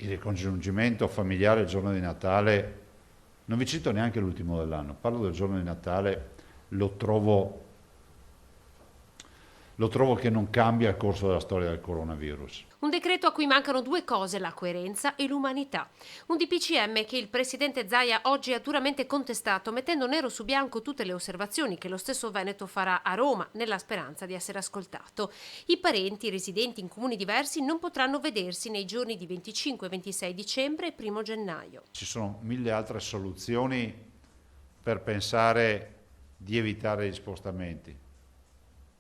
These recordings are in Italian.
Il ricongiungimento familiare il giorno di Natale, non vi cito neanche l'ultimo dell'anno, parlo del giorno di Natale, lo trovo che non cambia il corso della storia del coronavirus. Un decreto a cui mancano due cose, la coerenza e l'umanità. Un DPCM che il presidente Zaia oggi ha duramente contestato, mettendo nero su bianco tutte le osservazioni che lo stesso Veneto farà a Roma, nella speranza di essere ascoltato. I parenti residenti in comuni diversi non potranno vedersi nei giorni di 25 e 26 dicembre e 1 gennaio. Ci sono mille altre soluzioni per pensare di evitare gli spostamenti,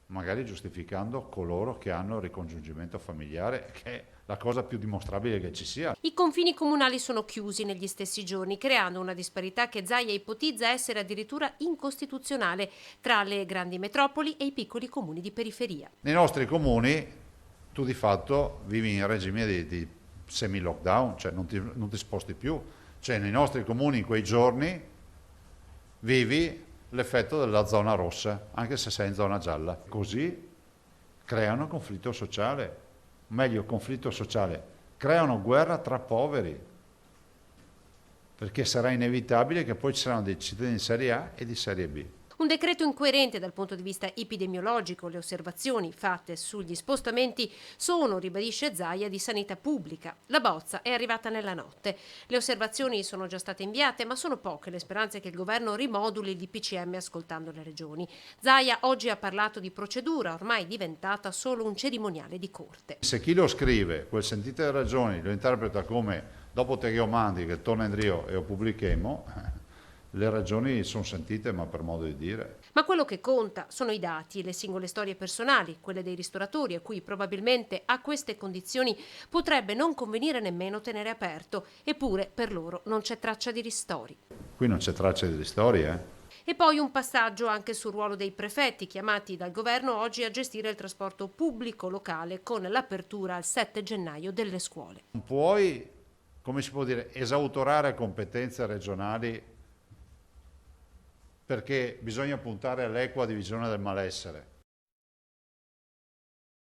magari giustificando coloro che hanno il ricongiungimento familiare, che è la cosa più dimostrabile che ci sia. I confini comunali sono chiusi negli stessi giorni, creando una disparità che Zaia ipotizza essere addirittura incostituzionale tra le grandi metropoli e i piccoli comuni di periferia. Nei nostri comuni tu di fatto vivi in regime di semi-lockdown, cioè non ti sposti più. Cioè nei nostri comuni in quei giorni vivi l'effetto della zona rossa, anche se sei in zona gialla. Così creano conflitto sociale, meglio conflitto sociale, creano guerra tra poveri, perché sarà inevitabile che poi ci saranno dei cittadini di serie A e di serie B. Un decreto incoerente dal punto di vista epidemiologico. Le osservazioni fatte sugli spostamenti sono, ribadisce Zaia, di sanità pubblica. La bozza è arrivata nella notte. Le osservazioni sono già state inviate, ma sono poche le speranze che il governo rimoduli il DPCM ascoltando le regioni. Zaia oggi ha parlato di procedura ormai diventata solo un cerimoniale di corte. Se chi lo scrive, quel sentite le ragioni, lo interpreta come dopo te che io mandi, che torna in Rio e lo pubblichiamo, le ragioni sono sentite, ma per modo di dire. Ma quello che conta sono i dati, le singole storie personali, quelle dei ristoratori a cui probabilmente a queste condizioni potrebbe non convenire nemmeno tenere aperto, eppure per loro non c'è traccia di ristori. Qui non c'è traccia di storia, E poi un passaggio anche sul ruolo dei prefetti chiamati dal governo oggi a gestire il trasporto pubblico locale con l'apertura al 7 gennaio delle scuole. Non puoi, come si può dire, esautorare competenze regionali perché bisogna puntare all'equa divisione del malessere.